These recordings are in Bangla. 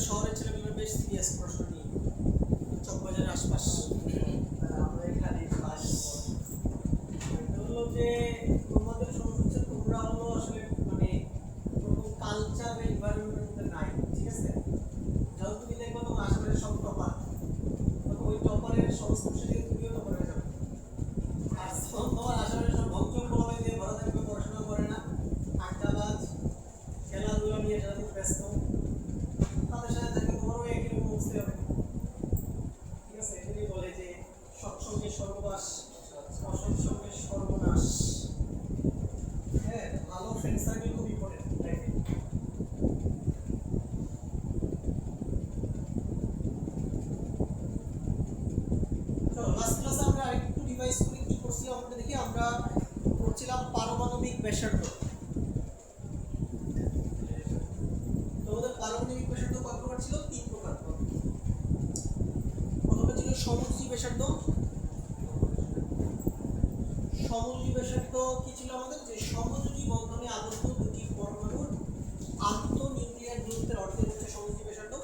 শহরের ছেলেমেয়েরা বেশ সিরিয়াস প্রশ্ন নিয়ে চকবাজারের আশপাশ আমরা এখানে ক্লাস হলো যে তোমাদের সমস্যা হচ্ছে তোমরা হলো আসলে মানে কালচার এনভায়রনমেন্টের মধ্যে নাই, ঠিক আছে? যখন তুমি দেখবো তোমার আশেপাশে সব টপার, তখন ওই টপারের সংস্পর্শে থেকে তুমিও টপার হয়ে যাবে। আর তোমার আশেপাশে সব ভক্তর বলা দিয়ে ভরা থাকবে, পড়াশোনা করে না, আড্ডাবাজ, খেলাধুলা নিয়ে সারাদিন ব্যস্ত, তাদের সাথে থাকলে তোমারও একই রকম বুঝতে হবে, ঠিক আছে? এটাই বলে যে সৎসঙ্গে সর্ববাস, অসৎসঙ্গে সর্বনাশ। হ্যাঁ, ভালো ফ্রেন্ড সার্কেল খুব ইম্পর্টেন্ট। চলো লাস্ট ক্লাসে আমরা আরেকটু রিভাইজ করে কি করছিলাম আমরা দেখি। আমরা করছিলাম পারমাণবিক ব্যাসার্ধ। তোমাদের পারমাণবিক ব্যাসার্ধ কয় প্রকার ছিল? 3 প্রকার। প্রথমে ছিল সমযোজী ব্যাসার্ধ। সমযোজী ব্যাসার্ধ কি ছিল আমাদের? যে সমযোজী বন্ধনে আবদ্ধ দুটি পরমাণুর আন্তঃনিউক্লিয়ার দূরত্বের অর্ধেক হচ্ছে সমযোজী ব্যাসার্ধ।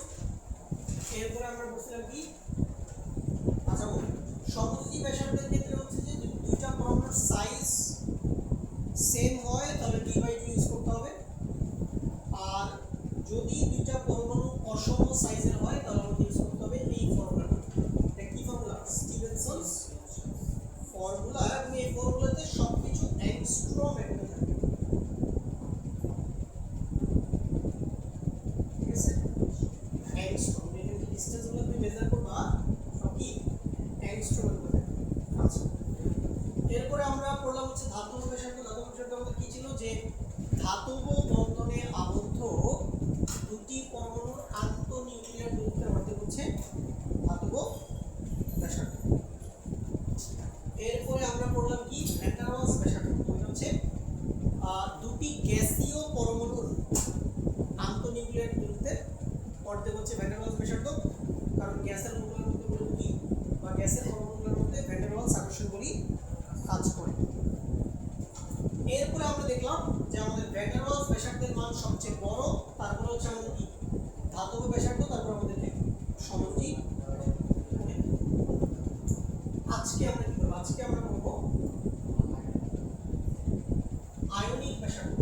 এরপরে আমরা বলছিলাম কি, আচ্ছা সমযোজী ব্যাসার্ধের ক্ষেত্রে হচ্ছে যে দুইটা পরমাণুর সাইজ সেম হয় তাহলে d/2 ইউজ করতে হবে, আর যদি দুইটা পরমাণু অসম সাইজের হয় তাহলে আমাদের ইউজ করতে হবে এই ফর্মুলাটা। এটা কি ফর্মুলা? স্টিভেনসনস ফর্মুলা। এবং এই ফর্মুলাতে সবকিছু অ্যাংস্ট্রম এখানে থাকে, ঠিক আছে? অ্যাংস্ট্রম এখানে যে ডিসটেন্সগুলো তুমি মেজার করবা সব কি অ্যাংস্ট্রম এর মধ্যে। আচ্ছা, এরপরে আমরা পড়লাম হচ্ছে ধাতব ব্যাসার্ধ। ধাতব ব্যাসার্ধ আমাদের কি ছিল? যে ধাতব বন্ধনে আবদ্ধ দুটি পরমাণুর আন্তঃনিউক্লিয়ার দূরত্বের অর্ধেক হচ্ছে ধাতব ব্যাসার্ধ। এরপরে আমরা পড়লাম কি ভ্যান ডার ওয়ালস ব্যাসার্ধ। এটা হচ্ছে দুটি গ্যাসীয় পরমাণুর আন্তঃনিউক্লিয়ার দূরত্বের অর্ধেক হচ্ছে ভ্যান ডার ওয়ালস ব্যাসার্ধ, কারণ গ্যাসের মৌলগুলোর মধ্যে বলি বা গ্যাসের পরমাণুগুলোর মধ্যে ভ্যান ডার ওয়ালস আকর্ষণ বলি কাজ করে। এরপরে আমরা দেখলাম যে আমাদের ভ্যান ডার ওয়ালস ব্যাসার্ধের মান সবচেয়ে বড়, তারপরে হচ্ছে আমাদের কি ধাতব ব্যাসার্ধ, তারপর আমাদের কি সমযোজী। আজকে আমরা কি করব? আজকে আমরা করব আয়নিক ব্যাসার্ধ।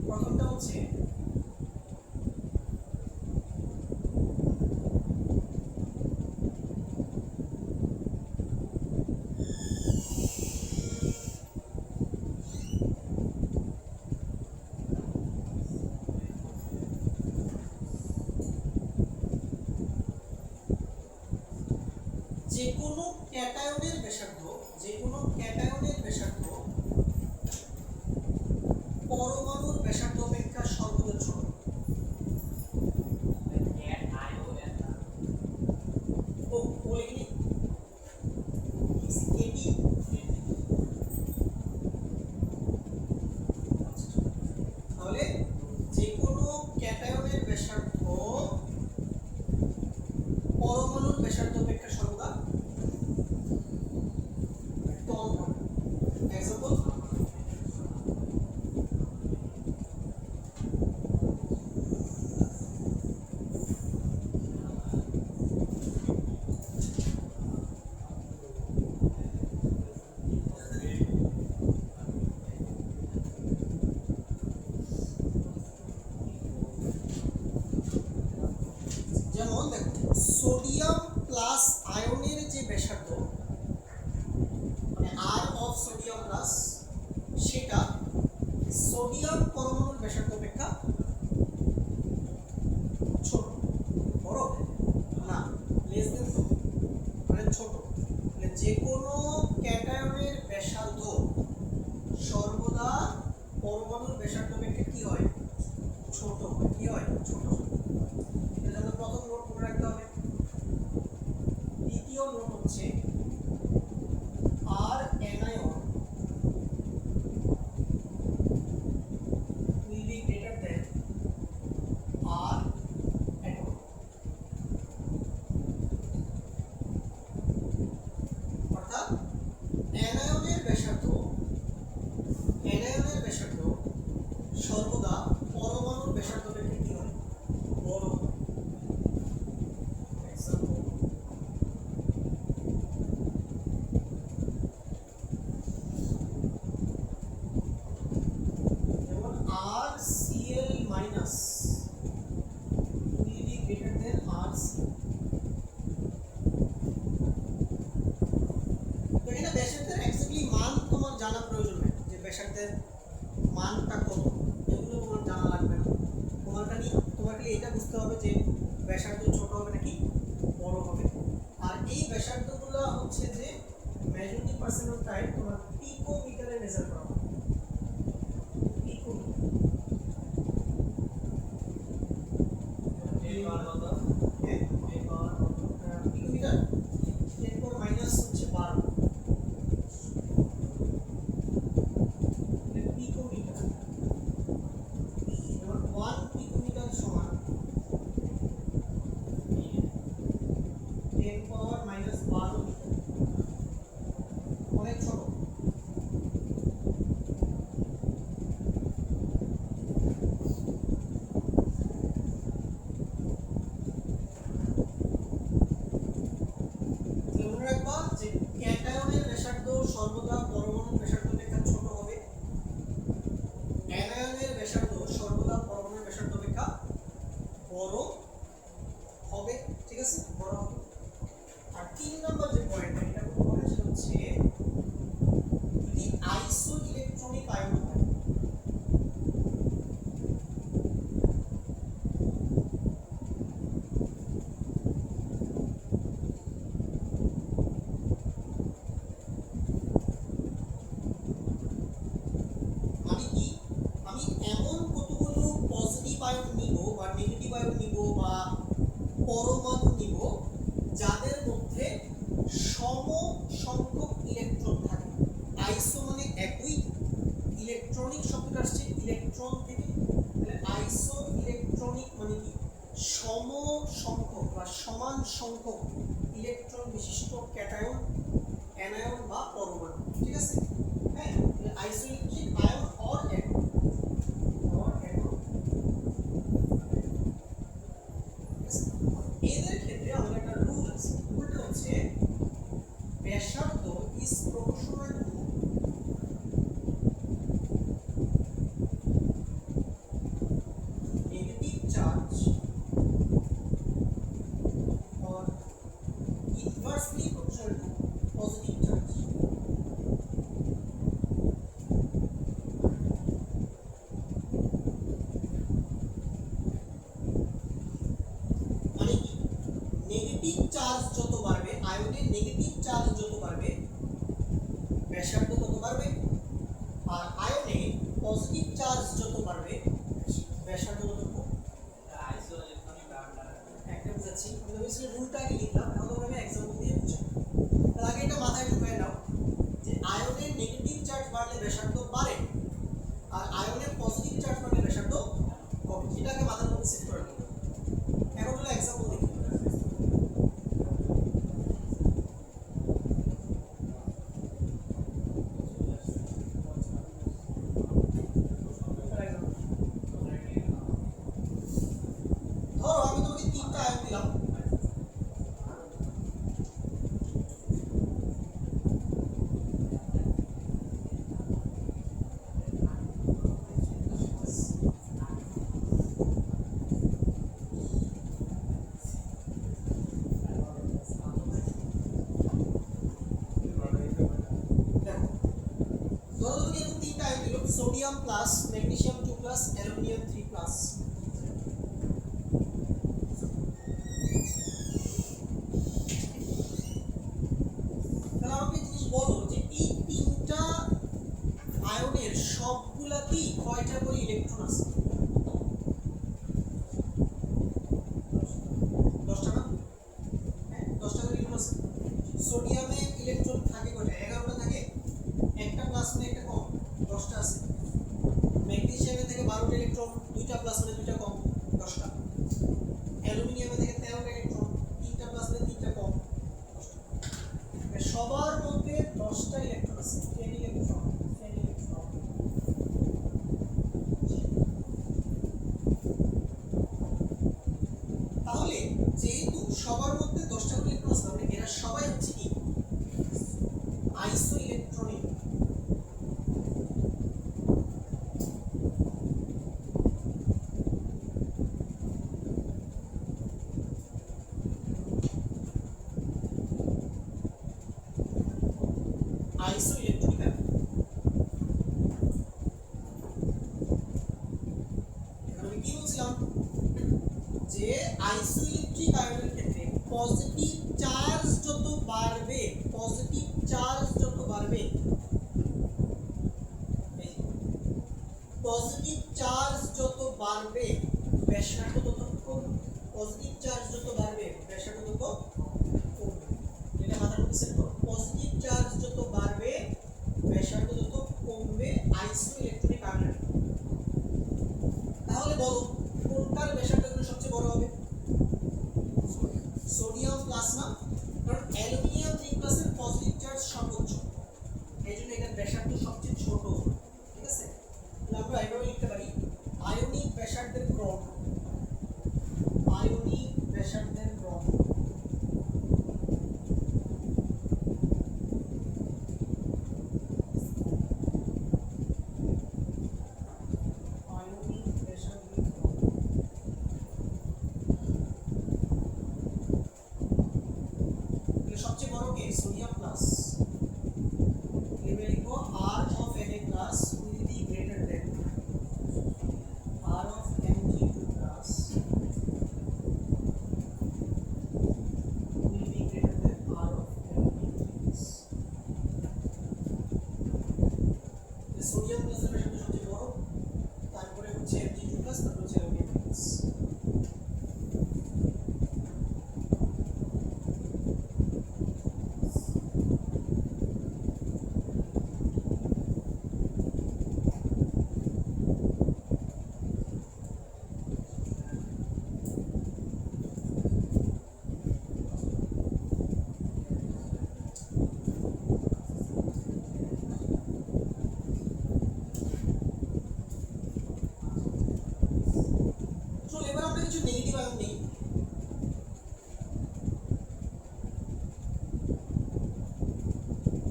প্রথমটা হচ্ছে যে কোনো ক্যাটায়নের ব্যাসার্ধ, যে কোনো ক্যাটায়নের ব্যাসার্ধ পরমাণুর ব্যাসার্ধ অপেক্ষা সর্বদা ছোট। তাহলে যে কোনো ক্যাটায়নের ব্যাসার্ধ পরমাণুর ব্যাসার্ধ অপেক্ষা সর্বদা যে কোনো ক্যাটায়নের ব্যাসার্ধ সর্বদা পরমাণুর ব্যাসার্ধ অপেক্ষা কি হয়, ছোট হয়। কি হয়? ছোট হয়। এর জন্য প্রথম নোট মনে রাখতে হবে। দ্বিতীয় নোট হচ্ছে আর anion will be greater than R atom. অর্থাৎ অ্যানায়নের ব্যাসার্ধ সর্বদা পরমাণুর ব্যাসার্ধ অপেক্ষা কি হয়, বড় হয়। এক্সাম্পল, যেমন RCl minus will be greater than RCl। তো এখানে ব্যাসার্ধের এক্স্যাক্টলি মান তোমার জানা প্রয়োজন নেই, যে ব্যাসার্ধের মানটা কত, এগুলো তোমার জানা লাগবে না। তোমাকে এটা বুঝতে হবে যে ব্যাসার্ধ ছোট হবে নাকি বড় হবে। আর এই ব্যাসার্ধগুলো হচ্ছে যে মেজরিটি পার্সেন্ট অফ টাইম তোমার পিকোমিটারে মেজার করা হয়। পিকোমিটার পিকোমিটার 10 মাইনাস হচ্ছে 12 পিকোমিটার। 1 পিকোমিটার সমান 10 পাওয়ার মাইনাস 12 মিটার, অনেক ছোট। মনে রাখবা যে ক্যাটায়নের ব্যাসার্ধ সর্বদা পরমাণুর ব্যাসার্ধ অপেক্ষা ছোট হবে, অ্যানায়নের ব্যাসার্ধ সর্বদা পরমাণুর ব্যাসার্ধ অপেক্ষা বড় হবে। ঠিক আছে, বড় হবে। আর 3 নম্বর যে পয়েন্টটা, এটা খুব ইম্পর্টেন্ট, সেটা হচ্ছে যদি আইসো ইলেকট্রনিক আয়ন হয়, মানে কি, আমি এমন কতগুলো পজিটিভ আয়ন নিব বা নেগেটিভ আয়ন নিব বা পরমাণু নিব যাদের মধ্যে সম সংখ্যক ইলেকট্রন থাকে। আইসো মানে একই, ইলেকট্রনিক শব্দটা আসছে ইলেকট্রন থেকে, তাহলে আইসো ইলেকট্রনিক মানে কি, সম সংখ্যক বা সমান সংখ্যক ইলেকট্রন বিশিষ্ট ক্যাটায়ন, অ্যানায়ন বা পরমাণু। ঠিক আছে, হ্যাঁ, আইসো ইলেকট্রিক আয়ন অর অ্যাটম, এদের ক্ষেত্রে আমাদের একটা রুল আছে। রুলটা হচ্ছে ব্যাসার্ধ is proportional to negative charge or inversely proportional to positive charge। মানে কি, নেগেটিভ চার্জ যত বাড়বে, আয়নের নেগেটিভ চার্জ যত বাড়বে ব্যাসার্ধ তত বাড়বে, আর আয়নে পজিটিভ চার্জ যত বাড়বে ব্যাসার্ধ তত কমবে। আইসো ইলেকট্রনিক আয়ন একটা বুঝাচ্ছি, আমি ভেবেছিলাম রুলটা আগে লিখলাম, এখন আমি এক্সাম্পল দিয়ে বুঝাবো। তার আগে এটা মাথায় ঢুকিয়ে নাও যে আয়নের নেগেটিভ চার্জ বাড়লে ব্যাসার্ধ বাড়ে, আর আয়নের পজিটিভ চার্জ বাড়লে ব্যাসার্ধ কমে। এটাকে মাথার মধ্যে সেট করে নিও। এখন হলো এক্সাম্পল দেখি। ধরো আমি তোমাকে 3টা আয়ন দিলাম, sodium plus, magnesium 2 plus, aluminium 3 plus. তাহলে আমাকে জিনিস বলো যে এই তিনটা আয়নের সবগুলাতেই কয়টা করে ইলেকট্রন আছে? 10টা না? হ্যাঁ 10টা করে ইলেকট্রন আছে। সোডিয়ামে ইলেকট্রন থাকে কয়টা? 11টা থাকে। একটা প্লাস মানে একটা কম, 10টা আছে। ম্যাগনেসিয়ামে থেকে 12টা ইলেকট্রন, দুইটা প্লাস মানে দুইটা কম, 10টা। অ্যালুমিনিয়ামে থেকে 13টা ইলেকট্রন, তিনটা প্লাস মানে তিনটা কম, 10টা। সবার মধ্যে 10টা ইলেকট্রন আছে, 10 ইলেকট্রন, 10 ইলেকট্রন। তাহলে যেহেতু সবার মধ্যে 10টা করে ইলেকট্রন আছে, তাহলে এরা সবাই হচ্ছে কি আইসো ইলেকট্রনিক। আইসো ইলেকট্রনিক। এখন আমি কি বলছিলাম যে আইসোইলেকট্রিক আয়নের ক্ষেত্রে পজিটিভ চার্জ যত বাড়বে, পজিটিভ চার্জ যত বাড়বে, পজিটিভ চার্জ যত বাড়বে ব্যাসার্ধ তত কমবে। পজিটিভ চার্জ যত বাড়বে ব্যাসার্ধ তত কমবে। এটা মাথার মধ্যে সেট করো। পজিটিভ চার্জ যত বাড়বে ব্যাসার্ধ তত কমবে আইসোইলেকট্রিক আয়নের। তাহলে বলো কোনটার ব্যাসার্ধ সবচেয়ে বড় হবে? সোডিয়াম প্লাস না, কারণ অ্যালুমিনিয়াম 3 প্লাসের পজিটিভ চার্জ সর্বোচ্চ, এইজন্য এটার ব্যাসার্ধ সবচেয়ে ছোট। ঠিক আছে, তাহলে আমরা এভাবে লিখতে পারি আয়নিক ব্যাসার্ধের ক্রম, আয়নিক ব্যাসার্ধের ক্রম আয়নিক ব্যাসার্ধের ক্রম সবচেয়ে বড় কে? Sodium plus. এবার লিখো R of Na plus will be greater than R of Mg2 plus will be greater than R of Mg2 plus। Sodium প্লাসের ব্যাসার্ধ সবচেয়ে বড়, তারপরে হচ্ছে Mg2 plus, তারপর হচ্ছে অ্যালুমিনিয়াম প্লাস। চলো এবার আমরা কিছু নেগেটিভ আয়ন নেই।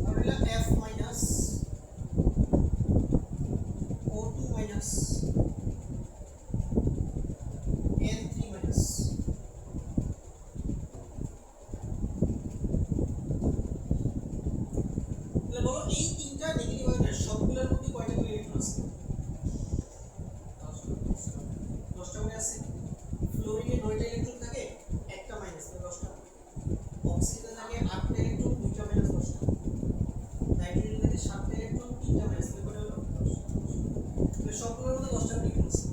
আমরা নিলাম F minus, O2 minus, N3 minus. তাহলে বলো এই তিনটা নেগেটিভ আয়নের সবগুলোর মধ্যে কয়টা করে ইলেকট্রন আছে? 10টা করে আছে। ফ্লোরিনে 9টা ইলেকট্রন থাকে, একটা মাইনাস, 10টা। অক্সিজেনে থাকে 8টা ইলেকট্রন, 2টা মাইনাস, 10টা। নাইট্রোজেনে থাকে 7টা ইলেকট্রন, 3টা মাইনাস, তাহলে কত হলো? 10। তাহলে সবগুলোর মধ্যে 10টা করে ইলেকট্রন আছে।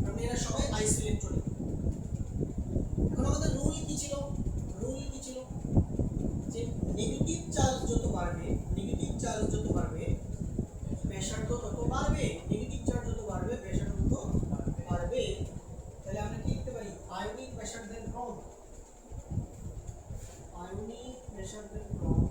কারণ এরা সবাই আইসো ইলেকট্রনিক। এখন আমাদের রুল কি ছিল? রুল কি ছিল যে নেগেটিভ চার্জ যত বাড়বে, নেগেটিভ চার্জ যত বাড়বে ব্যাসার্ধ তত বাড়বে, নেগেটিভ চার্জ যত বাড়বে ব্যাসার্ধ তত বাড়বে। তাহলে আমরা কি লিখতে পারি আয়নিক ব্যাসার্ধের ক্রম, আয়নিক ব্যাসার্ধের ক্রম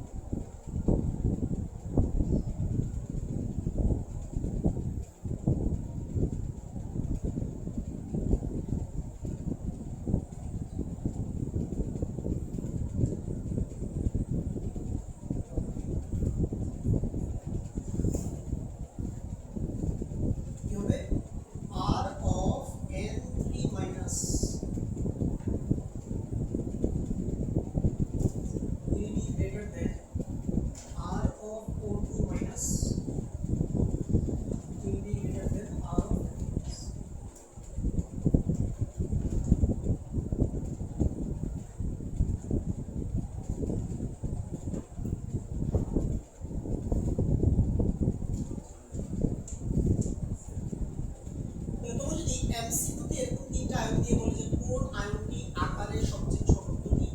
আয়ন দিয়ে বলি যে কোন আয়নটি আকারে সবচেয়ে ছোট দুটি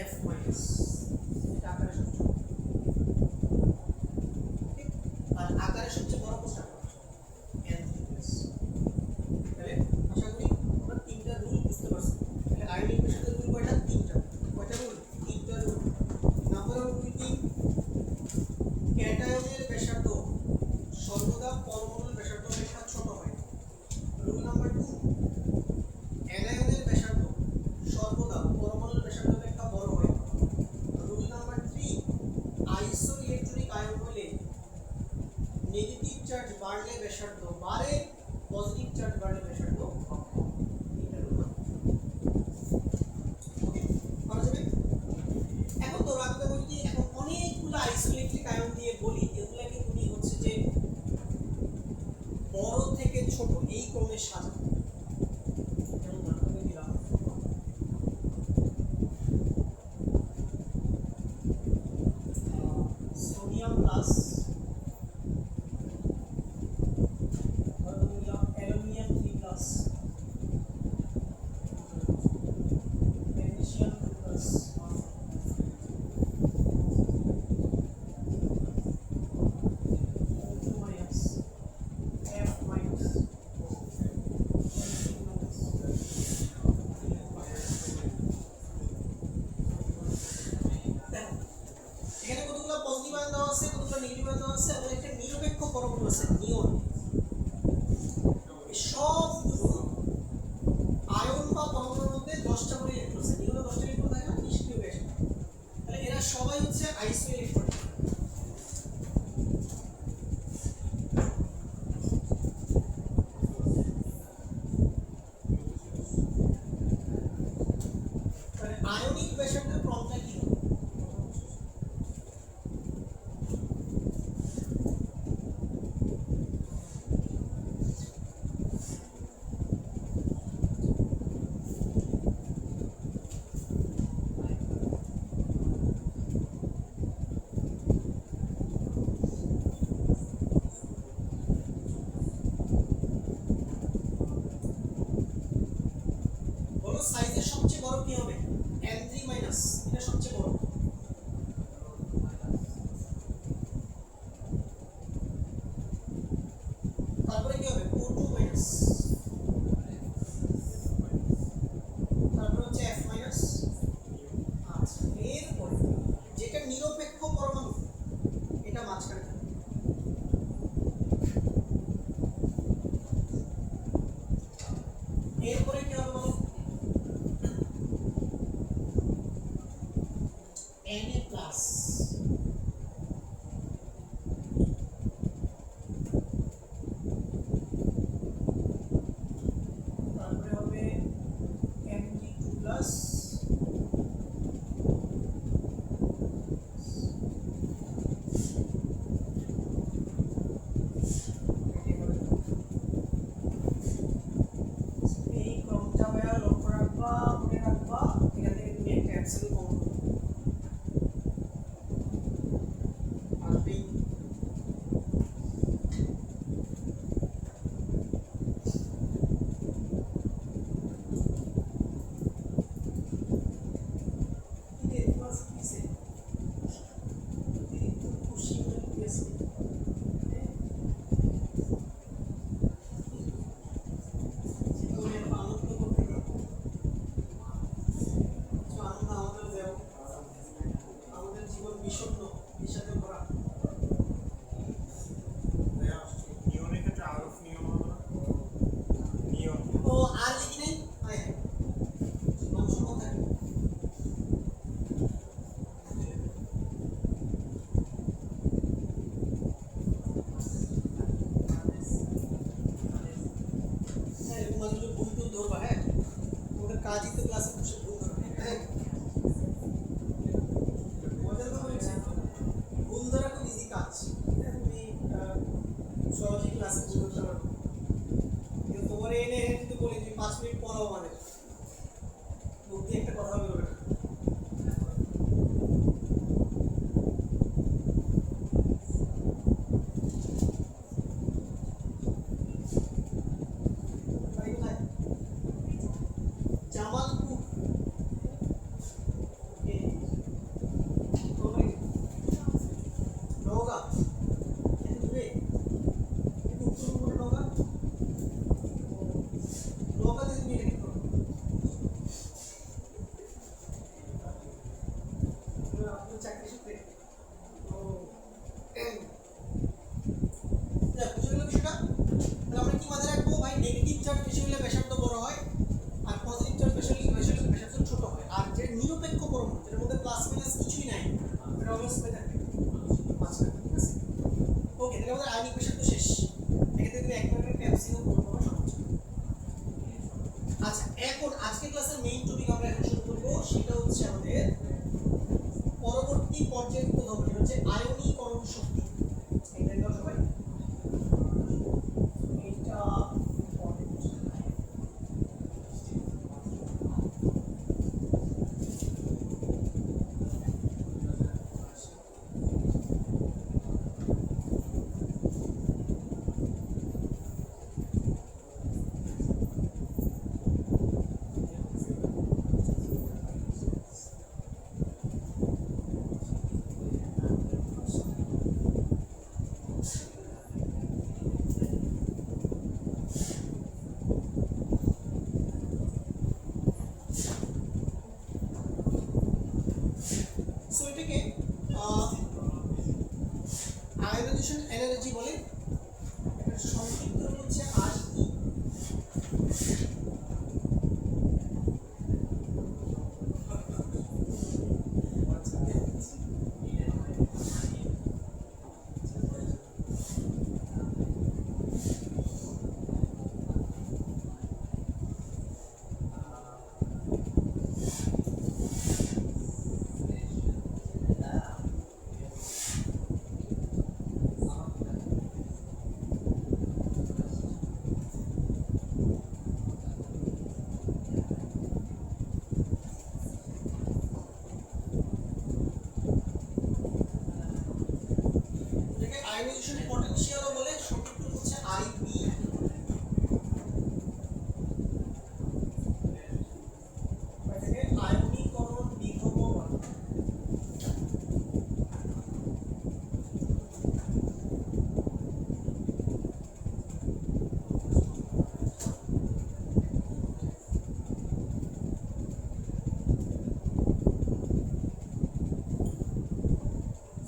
F মাইনাস, এটা আকারে সবচেয়ে ছোট, ঠিক? আর আকারে সবচেয়ে বড় কোনটা? N3+। তাহলে আশা করি আমরা তিনটা রুল বুঝতে পারছি। তাহলে আয়নিক ব্যাসার্ধের রুল কয়টা? তিনটা। কয়টা রুল? তিনটা রুল। নাম্বার অফ রুল কি? ক্যাটায়নের ব্যাসার্ধ সর্বদা পরমাণুর ব্যাসার্ধ অপেক্ষা ছোট হয়। রুল নাম্বার 2, অ্যানায়নের ব্যাসার্ধ সর্বদা পরমাণুর ব্যাসার্ধ অপেক্ষা বড় হয়। রুল নাম্বার 3, আইসো ইলেকট্রনিক আয়ন হলে নেগেটিভ চার্জ বাড়লে ব্যাসার্ধ বাড়ে, পজিটিভ চার্জ বাড়লে ব্যাসার্ধ কম। এটা রুল। ওকে, করা যাবে? এখন তো রাখতে বলি যে এখন অনেকগুলো আইসো ইলেকট্রিক আয়ন দিয়ে বলি, এগুলাকে তুমি হচ্ছে যে বড় থেকে ছোট এই ক্রমে সাজাও। যেমন ধরো দিলাম সোডিয়াম প্লাস, ধরো দিলাম অ্যালুমিনিয়াম 3+, ম্যাগনেসিয়াম 2+, F মাইনাস, এখানে কতগুলো পজিটিভ আয়ন দেওয়া আছে, কতগুলো নেগেটিভ আয়ন দেওয়া আছে, এবং একটা নিরপেক্ষ পরমাণু আছে নিয়ন। এই সবগুলো আয়ন বা পরমাণুর মধ্যে 10টা করে ইলেকট্রন আছে। নিয়নে 10টা ইলেকট্রন থাকে না, নিষ্ক্রিয় গ্যাস। তাহলে এরা সবাই হচ্ছে আইসো ইলেকট্রন। তাহলে আয়নিক ব্যাসার্ধের ক্রমটা কি হবে? বলো সাইজের সবচেয়ে বড় কি হবে? N3-, এটা সবচেয়ে বড়। তারপরে কি হবে? O2-, তারপরে হচ্ছে F-। আচ্ছা, এরপরে যেটা নিরপেক্ষ পরমাণু এটা মাঝখানে থাকবে। এরপরে কি হবে বলো? Na+, তারপরে হবে Mg2+, এই ক্রমটা ভাইয়া লক্ষ্য রাখবা, মনে রাখবা। এখান থেকে তুমি একটা অ্যাবসলিউট কমন আসবেই। আমাদের জীবন বিষণ্ণ, বিষাদে ভরা। নিয়নের ক্ষেত্রে আরফ নিয়ম হলো না? নিয়ম ও আর লিখি নাই, অংশ কোথায়? হ্যাঁ, তোমাদের যে ভুল টুল ধরবা, হ্যাঁ তোমাদের কাজই তো ক্লাসে বসে ভুল ধরবে। হ্যাঁ, মজার কথা হচ্ছে ভুল ধরা খুব ইজি কাজ। হ্যাঁ, তুমি সহজেই ক্লাসে ভুল ধরতে পারবে। কিন্তু তোমার এনে যদি বলি তুমি 5 মিনিট পড়াও, মানে বুদ্ধি একটা কথা হবে ওটা। বাড়ি কোথায়? জামালপুর ওকে ওকে নওগাঁ এত দূরে একটু উত্তরবঙ্গের নওগাঁ নওগাঁতে তুমি এটা কি করো আপনার চাকরি সূত্রে তো বুঝে গেল বিষয়টা তাহলে আমরা কি মাথায় রাখবো ভাই নেগেটিভ চার্জ বেশি হলে ব্যাসার্ধ বড় হয় আর পজিটিভ চার্জ বেশি হলে ব্যাসার্ধ ছোট হয় আর যে নিরপেক্ষ পরমাণু যেটার মধ্যে প্লাস মাইনাস কিছুই নাই এটা অলওয়েজ হয়ে থাকবে মাঝখানে ঠিক আছে ওকে তাহলে আমাদের আয়নিক ব্যাসার্ধ শেষ এক্ষেত্রে তুমি এক মিনিটের ক্যাপসিনো করবো সহজ আচ্ছা এখন আজকের ক্লাসের মেইন টপিক আমরা এখন শুরু করবো সেটা হচ্ছে আমাদের পরবর্তী পর্যায়ে ধর্ম যেটা হচ্ছে আয়নীকরণ শক্তি এটা দাও সবাই এটা সো এটাকে আয়োনাইজেশন এনার্জি বলে এটার সংক্ষিপ্ত রূপ হচ্ছে আইই এটাকে আয়োনাইজেশন পটেনশিয়ালও বলে সংক্ষিপ্ত রূপ হচ্ছে আইবি এটাকে আয়নীকরণ বিভব বলে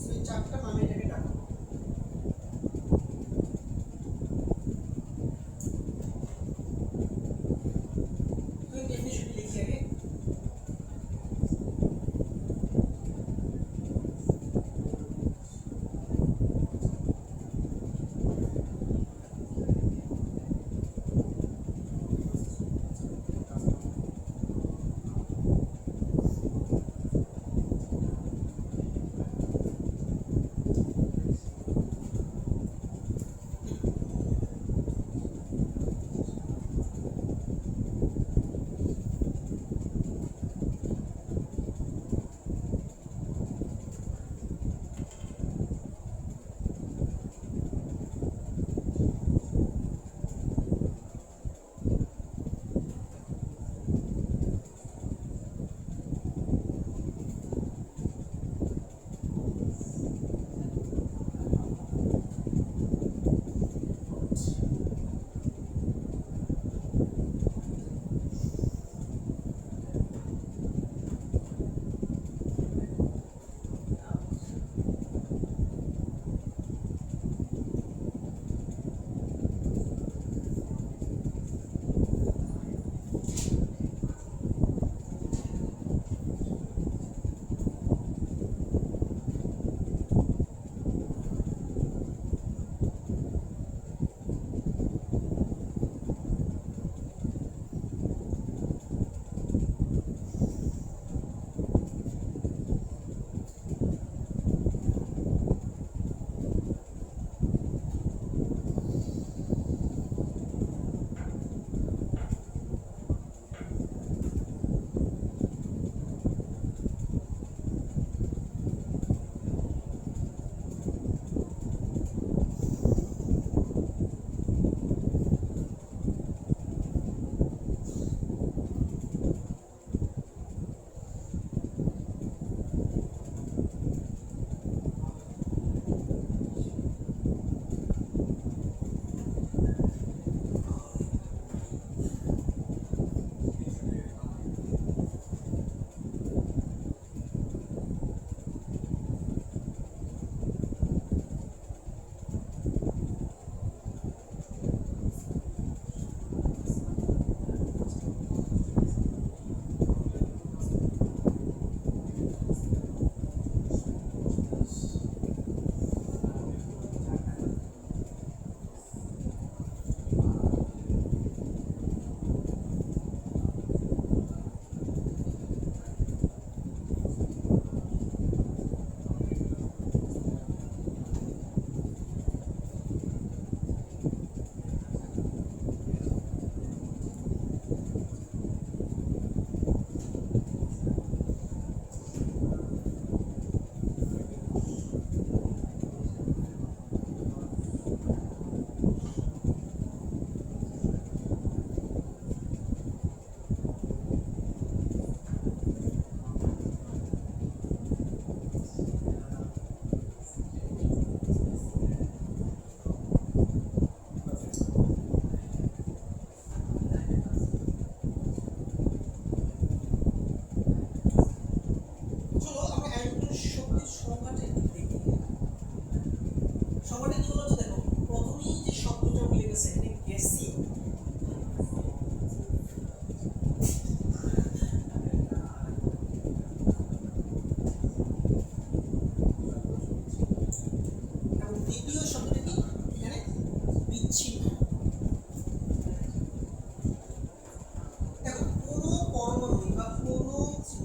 সেই চারটা নামে এটাকে ডাকা হয়। তো ডেফিনিশন লিখি আগে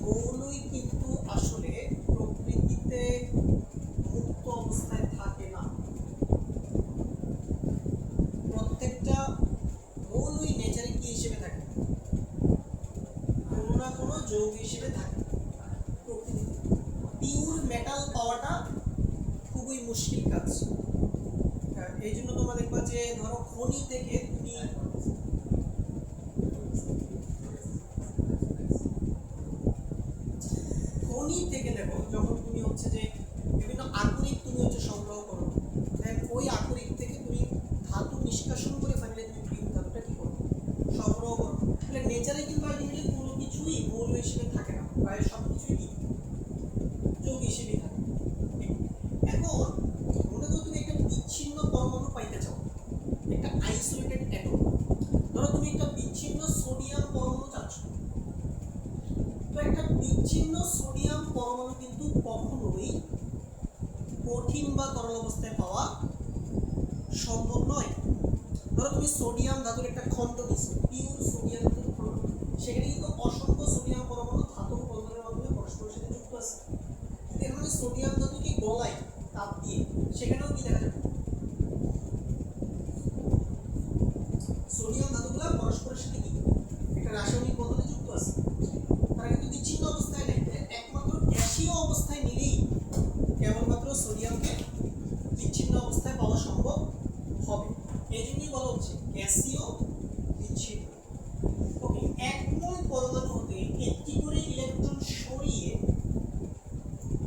মৌলই কিন্তু আসলে প্রকৃতিতে মুক্ত অবস্থায় থাকে না। প্রত্যেকটা মৌলই নেচারে কি হিসেবে থাকে, কোনো না কোনো যৌগ হিসেবে থাকে। প্রকৃতিতে পিওর মেটাল পাওয়াটা খুবই মুশকিল কাজ। এই জন্য তোমরা দেখবা যে ধরো খনি থেকে তুমি দেখো যখন তুমি হচ্ছে যে বিভিন্ন আকরিক তুমি হচ্ছে সংগ্রহ করো, দেন ওই আকরিক থেকে তুমি ধাতু নিষ্কাশন করে ফাইনালি তুমি পিওর ধাতুটা কি করো, সংগ্রহ করো। তাহলে নেচারে কিন্তু আলটিমেটলি কোনো কিছুই মৌল হিসেবে থাকে না, প্রায় সব কিছুই কি যৌগ হিসেবে থাকে। এখন মনে করো তুমি একটা বিচ্ছিন্ন পরমাণু পাইতে চাও, একটা আইসোলেটেড অ্যাটম। ধরো তুমি একটা বিচ্ছিন্ন সোডিয়াম পরমাণু চাচ্ছ, তো একটা বিচ্ছিন্ন সোডিয়াম পরমাণু কিন্তু কখনোই কঠিন বা তরল অবস্থায় পাওয়া সম্ভব নয়। ধরো তুমি সোডিয়াম ধাতুর একটা খন্ড নিচ্ছো, পিওর সোডিয়াম ধাতুর খন্ড, সেখানে কিন্তু অসংখ্য সোডিয়াম পরমাণু ধাতব বন্ধনের মাধ্যমে পরস্পরের সাথে যুক্ত আছে। যদি এখন আমি সোডিয়াম ধাতুকে গলাই তাপ দিয়ে, সেখানেও কি দেখা যাবে, সোডিয়াম ধাতুগুলো পরস্পরের সাথে কি একটা রাসায়নিক বন্ধনে যুক্ত আছে। তারা কিন্তু বিচ্ছিন্ন অবস্থায় নেই, একমাত্র গ্যাসীয় অবস্থায় নিলেই কেবলমাত্র সোডিয়ামকে বিচ্ছিন্ন অবস্থায় পাওয়া সম্ভব হবে। এই জন্যই বলা হচ্ছে গ্যাসীয় বিচ্ছিন্ন। ওকে, এক মোল পরমাণু হতে একটি করে ইলেকট্রন সরিয়ে,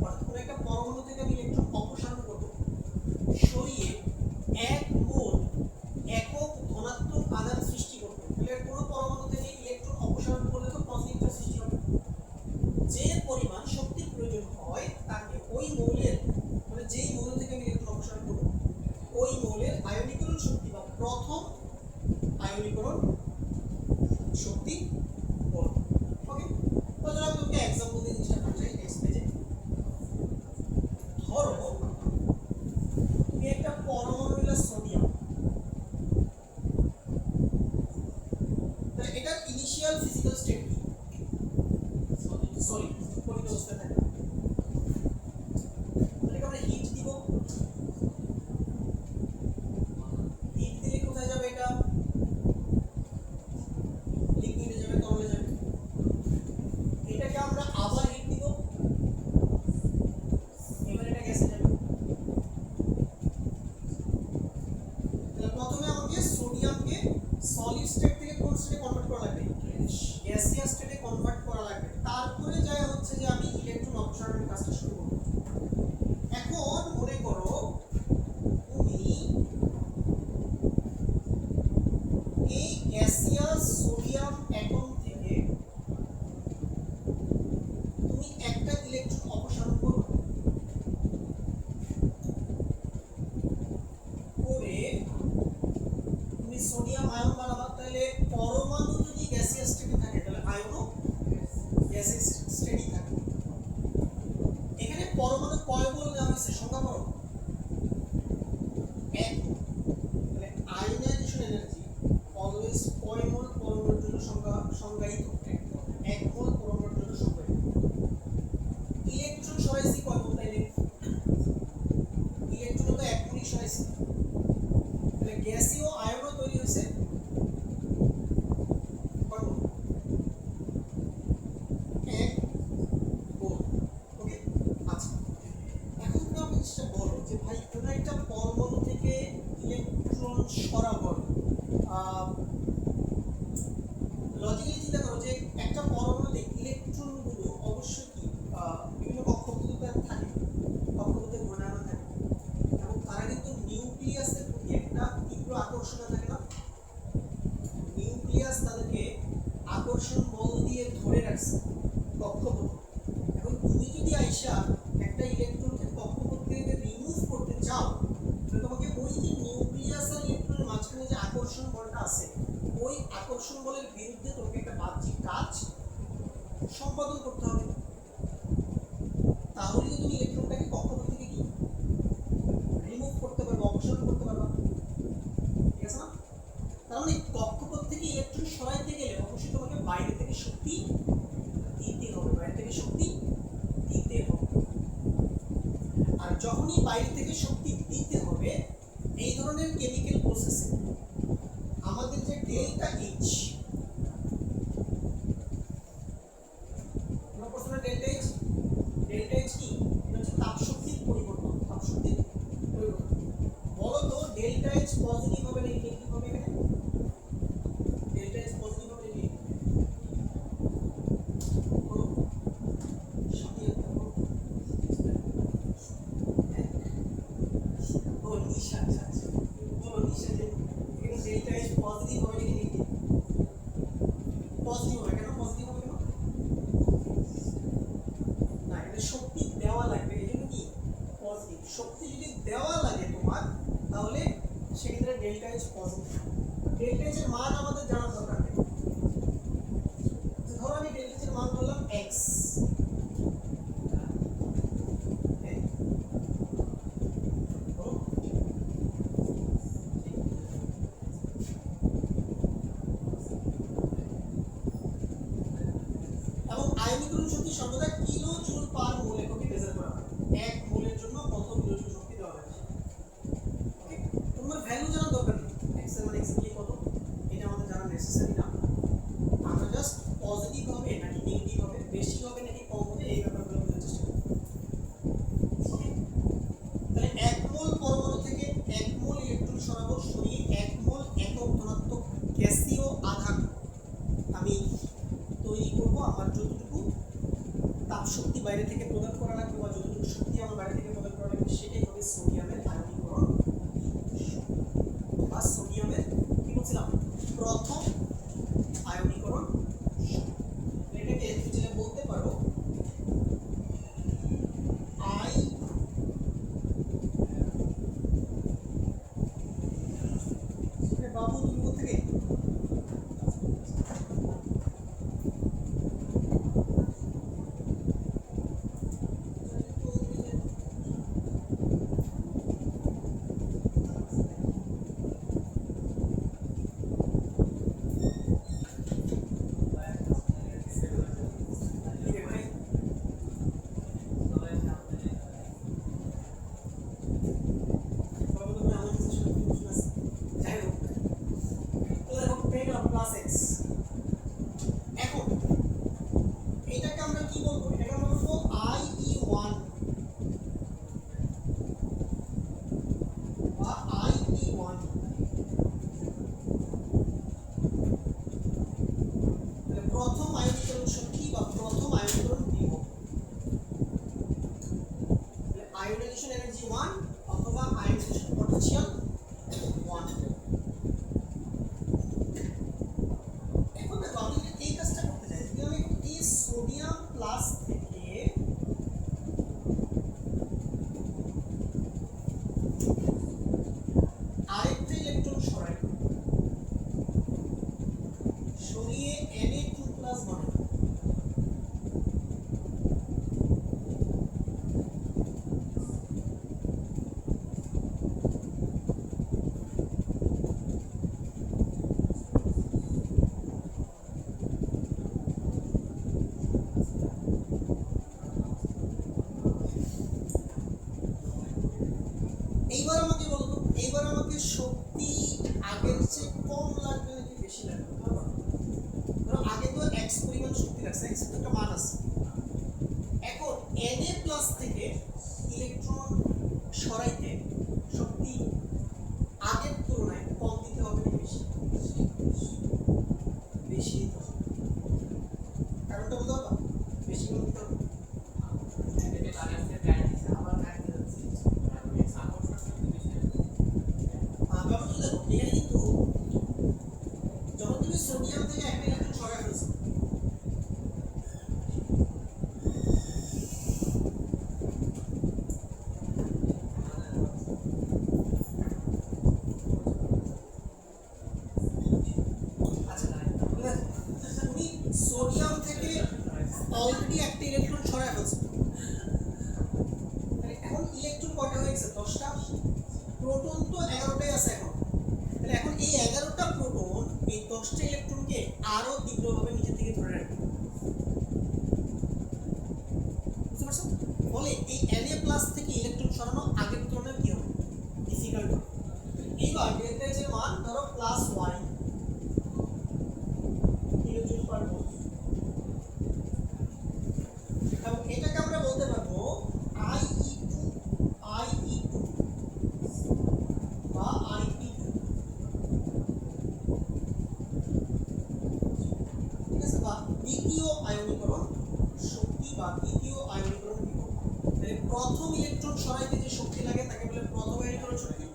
অর্থাৎ কোনো একটা পরমাণু থেকে আমি ইলেকট্রন অপসারণ করব, সরিয়ে এক মোল একক ধনাত্মক আধান সৃষ্টি করব। তাহলে কোনো পরমাণু থেকে ইলেকট্রন অপসারণ করলে তো পজিটিভ সৃষ্টি হবে। যে পরিমাণ শক্তির প্রয়োজন হয় তাকে ওই মৌলের, মানে যেই মৌল থেকে আমি ইলেকট্রন অপসারণ করব, ওই মৌলের আয়নীকরণ শক্তি বা প্রথম আয়নীকরণ শক্তি বলবো। ওকে, তো চলো আমি তোমাকে एग्जांपल দিয়ে জিনিসটা বুঝাই। নেক্সট পেজে ধরো তুমি একটা পরমাণু নিলে সোডিয়াম, তাহলে এটার ইনিশিয়াল ফিজিক্যাল স্টেট কি, সলিড কঠিন অবস্থায় থাকে। তাহলে আমরা হিট দিব, হিট দিলে কোথায় যাবে, এটা লিকুইডে যাবে, তরলে যাবে। এটাকে আমরা আবার হিট দিব, এবার এটা গ্যাসে যাবে। তাহলে প্রথমে আমাকে সোডিয়ামকে সলিড স্টেট থেকে কোন স্টেটে কনভার্ট করা লাগবে, গ্যাসিয়াস স্টেটে কনভার্ট করা লাগবে। তারপরে যায় হচ্ছে যে আমি ইলেকট্রন অপসারণের কাজটা শুরু করব। এখন মনে করো তুমি এই গ্যাসিয়াস সোডিয়াম অ্যাটম থেকে তুমি একটা ইলেকট্রন অপসারণ করবে, করে তুমি সোডিয়াম আয়ন বানাবা। তাহলে পরমাণু যদি গ্যাসিয়াস স্টেটে থাকে তাহলে আয়নও গ্যাসিয়াস স্টেটই থাকে। এখানে পরমাণু কয় বল দেওয়া হয়েছে, সংখ্যা করো এক। তাহলে আয়নাইজেশন এনার্জি অলওয়েজ কয় মোল পরমাণুর জন্য সংজ্ঞায়িত, এক মোল পরমাণুর জন্য সংজ্ঞায়িত। ইলেকট্রন সরাইছি কয় মোল, তাইলে ইলেকট্রন তো এক মোলই সরাইছি। তাহলে গ্যাসীয় আয়নও তৈরি হয়েছে কয় মোল, এক মোল। ওকে, আচ্ছা এখন তুমি আমাকে জিনিসটা বলো যে ভাই কোনো একটা পরমাণু থেকে ইলেকট্রন সরাবর, লজিক্যালি চিন্তা করো যে একটা পরমাণুতে ইলেকট্রনগুলো অবশ্যই কি বিভিন্ন কক্ষপথে থাকে, কক্ষপথে ঘূর্ণায়মান থাকে, এবং তারা কিন্তু নিউক্লিয়াসের প্রতি একটা তীব্র আকর্ষণ থাকে না। নিউক্লিয়াস তাদেরকে আকর্ষণ বল দিয়ে ধরে রাখছে কক্ষপথে। এখন তুমি যদি আইসা একটা ইলেকট্রনকে কক্ষপথ থেকে রিমুভ করতে চাও, তাহলে তোমাকে ওই যে নিউক্লিয়াস আর ইলেকট্রনের মাঝখানে যে আকর্ষণ বলটা আছে, ওই আকর্ষণ বলের বিরুদ্ধে তোমাকে একটা বাহ্যিক কাজ সম্পাদন করতে হবে। তাহলে তুমি ইলেকট্রনটাকে কক্ষপথ থেকে কি রিমুভ করতে পারবে, অপসারণ করতে পারবে, ঠিক আছে না? তার মানে কক্ষপথ থেকে ইলেকট্রন সরাইতে গেলে অবশ্যই তোমাকে বাইরে থেকে শক্তি দিতে হবে, বাইরে থেকে শক্তি দিতে হবে। আর যখনই বাইরে থেকে শক্তি দিতে হবে এই ধরনের কেমিক্যাল প্রসেসে আমাদের যে ডেল্টা এইচ, ডেল্টা এইচ কি? এটা হচ্ছে তাপ শক্তির পরিবর্তন, তাপ শক্তির পরিবর্তন। বলো তো ডেল্টা এইচ পজিটিভ হবে না নেগেটিভ হবে এখানে? ডেল্টা এইচ পজিটিভ হবে না নেগেটিভ? বলো সাথে বলো। ও নিশা, আচ্ছা আচ্ছা বলো নিশা যে এখানে ডেল্টা এইচ পজিটিভ হবে না নেগেটিভ? পজিটিভ হবে। কেন পজিটিভ হবে? কেন না, এটা শক্তি দেওয়া লাগবে, এই জন্য কি পজিটিভ। শক্তি যদি দেওয়া লাগে তোমার তাহলে সেক্ষেত্রে delta H positive. Delta H এর মান আমাদের জানা দরকার নেই। ধরো আমি ডেল্টা এইচ এর মান বললাম x, এবং আয়নীকরণ শক্তি সর্বদা কিলো জুল পার মোল এককে মেজার করা হয়। এক মোলের জন্য কত কিলো জুল শক্তি দেওয়া হয়েছে। ওকে, তোমার ভ্যালু জানা দরকার নেই x এর মান এক্স্যাক্টলি কত এটা আমাদের জানা নেসেসারি না। আমরা জাস্ট পজিটিভ হবে নাকি নেগেটিভ হবে, বেশি হবে নাকি কম হবে এই ব্যাপারগুলো বোঝার চেষ্টা করি। ওকে, তাহলে 1 মোল পরমাণু থেকে 1 মোল ইলেকট্রন সরাবো, সরিয়ে 1 মোল একক ধনাত্মক গ্যাসীয় আধান আমি তৈরি করব। আমার যতটুকু তাপ শক্তি বাইরে থেকে প্রদান করা লাগবে বা যতটুকু শক্তি আমার বাইরে থেকে প্রদান করা লাগবে সেটাই হবে সোডিয়ামের আয়নীকরণ বা সোডিয়ামের কি বলছিলাম প্রথম আয়নীকরণ। এটাকে তুমি বলতে পারো আই বাবু তুমি কোথেকে প্রথম আয়নীকরণ শক্তি বা প্রথম আয়নীকরণ বিভব, আয়োনাইজেশন এনার্জি 1 অথবা আয়োনাইজেশন পটেনশিয়াল 1। এখন দেখো আমি এই কাজটা করতে চাই, যদি আমি এই সোডিয়াম প্লাস থেকে আরেকটা ইলেকট্রন সরাই, সরিয়ে Na2+ বানাই, এইবার আমাকে বলতো, এইবার আমাকে শক্তি আগের চেয়ে কম লাগবে নাকি বেশি লাগবে? ধরো আগে তো x পরিমাণ শক্তি লাগছে, x একটা মান আছে। এখন Na+ থেকে ইলেকট্রন সরাইতে শক্তি আগের তুলনায় কম দিতে হবে নাকি বেশি? বেশি দিতে হবে। কারণটা বলতে পারবা? বেশি করে দিতে হবে। যখন তুমি সোডিয়াম থেকে একটা ইলেকট্রন সরাই ফেলছো, তুমি সোডিয়াম থেকে অলরেডি একটা ইলেকট্রন সরাই ফেলছো, এখন ইলেকট্রন কয়টা হয়ে গেছে? 10টা। প্রোটন তো 11টাই আছে এখন। তাহলে এখন এই 11টা প্রোটন এই 10টা ইলেকট্রনকে আরো তীব্রভাবে নিচে থেকে ধরে রাখবে। তাহলে এই Na+ থেকে ইলেকট্রন সরানো আগের তুলনায় কি হবে ডিফিকাল্ট হবে এইবার ডেল্টা H এর মান ধরো +y কিলোজুল পার মোল এবং এটাকে আমরা বলতে পারবো IE2 বা IP2 ঠিক আছে বা দ্বিতীয় আয়নীকরণ শক্তি বা দ্বিতীয় আয়নীকরণ বিভব তাহলে প্রথম ইলেকট্রন সরাইতে যে শক্তি লাগে তাকে বলে প্রথম আয়নীকরণ শক্তি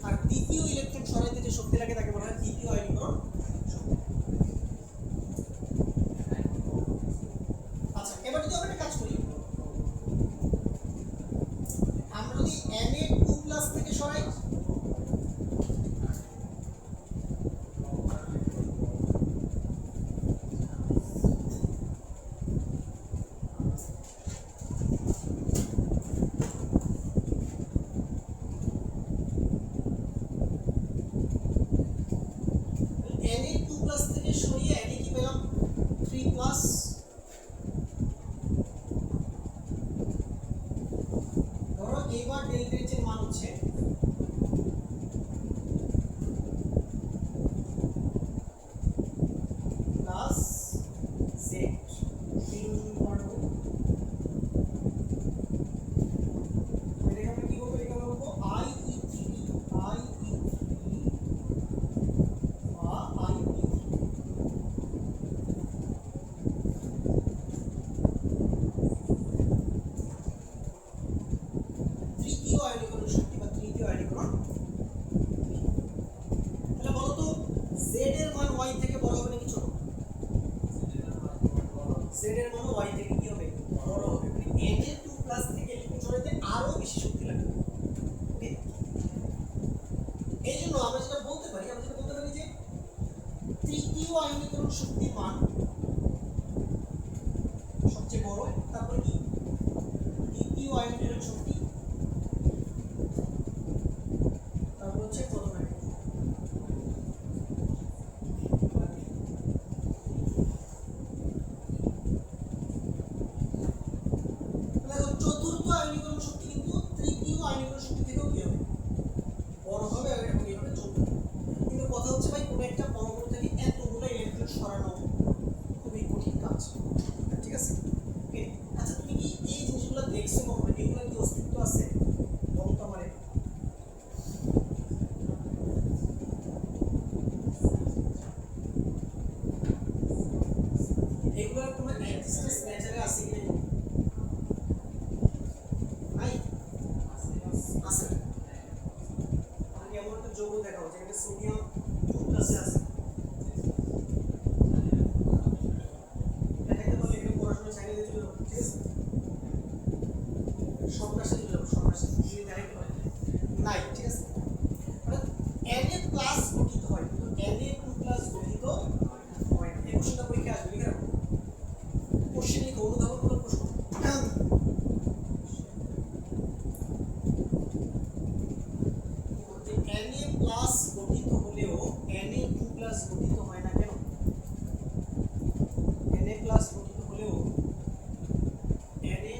আর দ্বিতীয় ইলেকট্রন সরাইতে যে শক্তি লাগে তাকে বলা হয় দ্বিতীয় আয়নীকরণ শক্তি আচ্ছা এবার যদি আমরা একটা কাজ করি আমরা যদি Na2+ থেকে সরাই Na2+ থেকে সরিয়ে Na কি পেলাম 3+ ধরো এইবার ডেল্টা H এর মান হচ্ছে প্লাস z কিলোজুল পার মোল এটাকে আমরা কি বলবো এটাকে আমরা বলবো IE3 বা IP3 তৃতীয় আয়নীকরণ শক্তি বা তৃতীয় আয়নীকরণ তাহলে বলো তো z এর মান y থেকে বড় হবে নাকি ছোট z এর মান y থেকে কি হবে বড় হবে মানে Na2+ থেকে ইলেকট্রন সরাতে আরো বেশি শক্তি লাগবে ওকে এই জন্য আমরা যেটা বলতে পারি যে তৃতীয় আয়নীকরণ শক্তির মান সবচেয়ে বড় তারপরে কি দ্বিতীয় আয়নীকরণ শক্তি তারপর হচ্ছে প্রথম আয়নীকরণ দেখো চতুর্থ আয়নীকরণ শক্তি কিন্তু তৃতীয় আয়নীকরণ শক্তি থেকেও কি হবে বড় হবে এবং এইভাবে চলবে কিন্তু কথা হচ্ছে ভাই কোনো একটা পরমাণু থেকে এতগুলো ইলেকট্রন সরানো খুবই কঠিন কাজ ঠিক আছে ওকে আচ্ছা তুমি কি এই জিনিসগুলো দেখছো কখনো এগুলো কি অস্তিত্ব আছে বলো তো আমারে এগুলোর কোনো এক্সিস্টেন্স নেচারে আছে কি নাই আছে আমি এমন একটা যৌগ দেখাবো যেখানে সোডিয়াম 2+ আছে দেখাইতে বলে এগুলো পড়াশোনা চাইলে চলে যাবো ঠিক আছে সন্ন্যাসে চলে যাবো সন্ন্যাসে যদি দেখাইতে পারে নাই ঠিক আছে Na+ গঠিত হয় কিন্তু Na2+ গঠিত হয় না এই কোশ্চেনটা পরীক্ষায় আসবে লিখে রাখো কোশ্চেন লিখো অনুধাবনমূলক প্রশ্ন Na+ গঠিত হলেও Na2+ গঠিত হয় না কেন Na+ গঠিত হলেও Na2+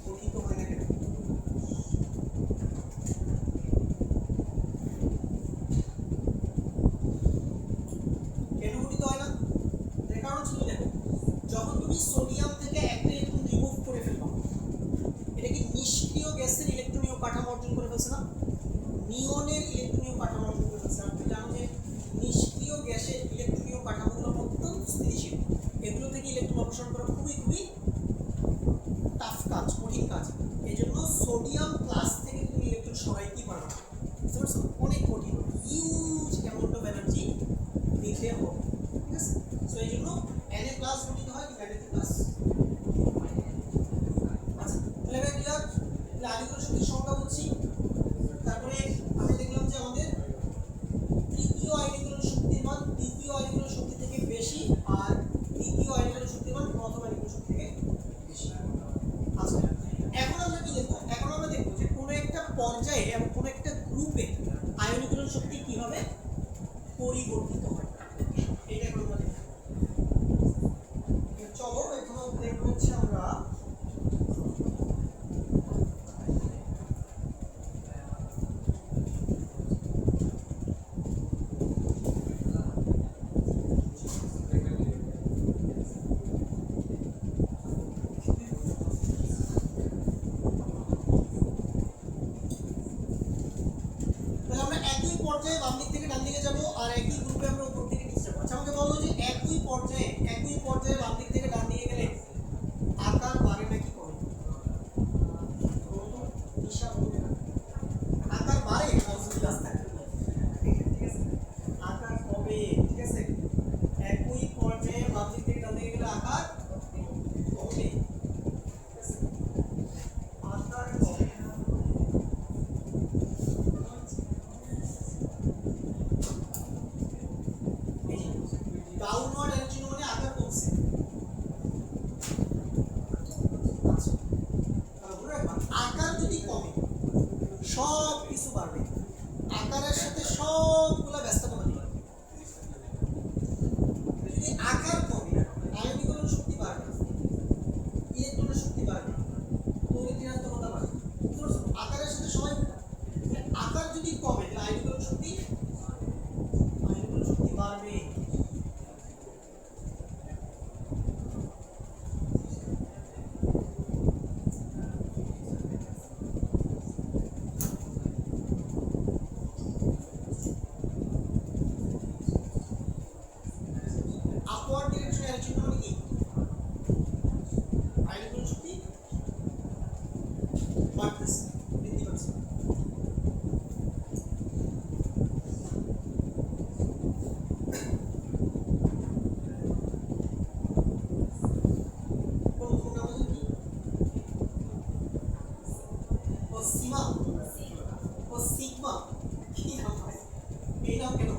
গঠিত হয় না কেন কেন গঠিত হয় না এর কারণ ছিল দেখো যখন তুমি সোডিয়াম থেকে একটা ইলেকট্রন রিমুভ করে ফেলবা এটা কি নিষ্ক্রিয় গ্যাসের ইলেকট্রনীয় কাঠামো অর্জন করে ফেলছে না নিয়নের ইলেকট্রনীয় কাঠামো অর্জন করে ফেলছে আপনি জানো যে নিষ্ক্রিয় গ্যাসের ইলেকট্রনীয় কাঠামোগুলো অত্যন্ত স্থিতিশীল এগুলো থেকে ইলেকট্রন অপসারণ করা খুবই টাফ কাজ কঠিন কাজ এই জন্য সোডিয়াম প্লাস থেকে তুমি ইলেকট্রন সরাইতেই পারবে না বুঝতে পারছো অনেক কঠিন হিউজ অ্যামাউন্ট অফ এনার্জি নিতে হবে ঠিক আছে সো এই জন্য Na+ গঠিত হয় কি Na2+? আচ্ছা তাহলে আমরা ক্লিয়ার তাহলে আয়নীকরণ শক্তির সংখ্যা বলছি তারপরে আমরা দেখলাম যে আমাদের তৃতীয় আয়নীকরণ শক্তির মান দ্বিতীয় আয়নীকরণ শক্তি থেকে বেশি আর দ্বিতীয় আয়নীকরণ শক্তির মান প্রথম আয়নীকরণ শক্তি থেকে বেশি আচ্ছা এখন আমরা কি দেখব এখন আমরা দেখব যে কোন একটা পর্যায়ে এবং কোন একটা গ্রুপে আয়নীকরণ শক্তি কিভাবে পরিবর্তিত হয় এটা এখন আমরা দেখব চলো এখন দেখব হচ্ছে আমরা আকার কমে, আকার কমে। ডাউনওয়ার্ড এনার্জি মানে আকার কমছে। আচ্ছা, তাহলে মনে রাখবা আকার যদি কমে সব কিছু বাড়বে, আকারের সাথে সবগুলা ব্যস্ততা বাড়বে। যদি আকার কমে আয়নীকরণ শক্তি বাড়বে, ইলেকট্রনের শক্তি বাড়বে, তড়িৎ ঋণাত্মকতা বাড়বে। আকারের সাথে সবাই আকার যদি কমে তাহলে আয়নীকরণ শক্তি বাড়বে। আপওয়ার্ড ডিরেকশন এনার্জি মানে কি? আয়নীকরণ শক্তি বাড়তেছে, বৃদ্ধি পাচ্ছে। কোনটা বলেন কি? ও সীমা, ও সিগমা, কি নাম ভাই? এই নাম কেন?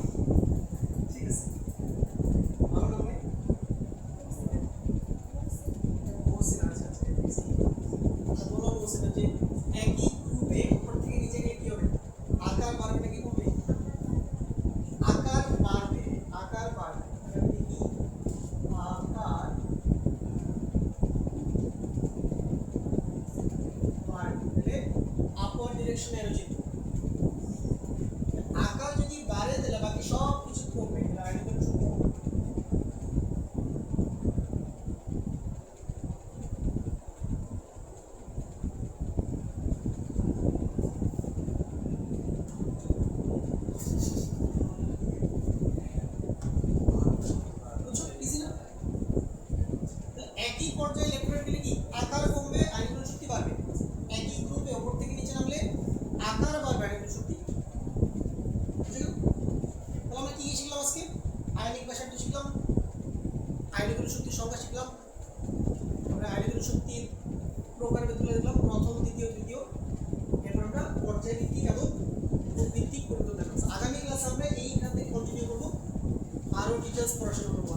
ঠিক আছে, ভালো নাম ভাই। মহসিন, আচ্ছা আচ্ছা, বলো মহসিন যে একই গ্রুপে উপর থেকে নিচে গিয়ে কি হবে? আকার বাড়বে নাকি কমবে? আকার বাড়বে, আকার বাড়বে। এটা কি? আকার বাড়বে, আপওয়ার্ড ডিরেকশন এনার্জি। আকার যদি বাড়ে তাহলে বাকি সব কিছু কমবে, তাহলে আয়নীকরণ শক্তি কমবে। বুঝছো? ইজি না? তাহলে একই পর্যায়ে ইলেকট্রন গেলে কি আকার কমবে, আয়নীকরণ শক্তি বাড়বে। একই গ্রুপে উপর থেকে নিচে নামলে আকার বাড়বে, আয়নীকরণ শক্তি। বুঝলে? তাহলে আমরা কি শিখলাম আজকে? আয়নিক ব্যাসার্ধ শিখলাম, আয়নীকরণ শক্তির সংজ্ঞা শিখলাম, আমরা আয়নীকরণ শক্তির প্রকারভেদ তুলে দিলাম, প্রথম, দ্বিতীয়, তৃতীয়। এরপর আমরা পর্যায়ভিত্তিক এবং ভিত্তিক পরিবর্তন দেখলাম। আগামী ক্লাসে আমরা এইখান থেকে কন্টিনিউ করবো, আরো ডিটেলস পড়াশোনা করবো।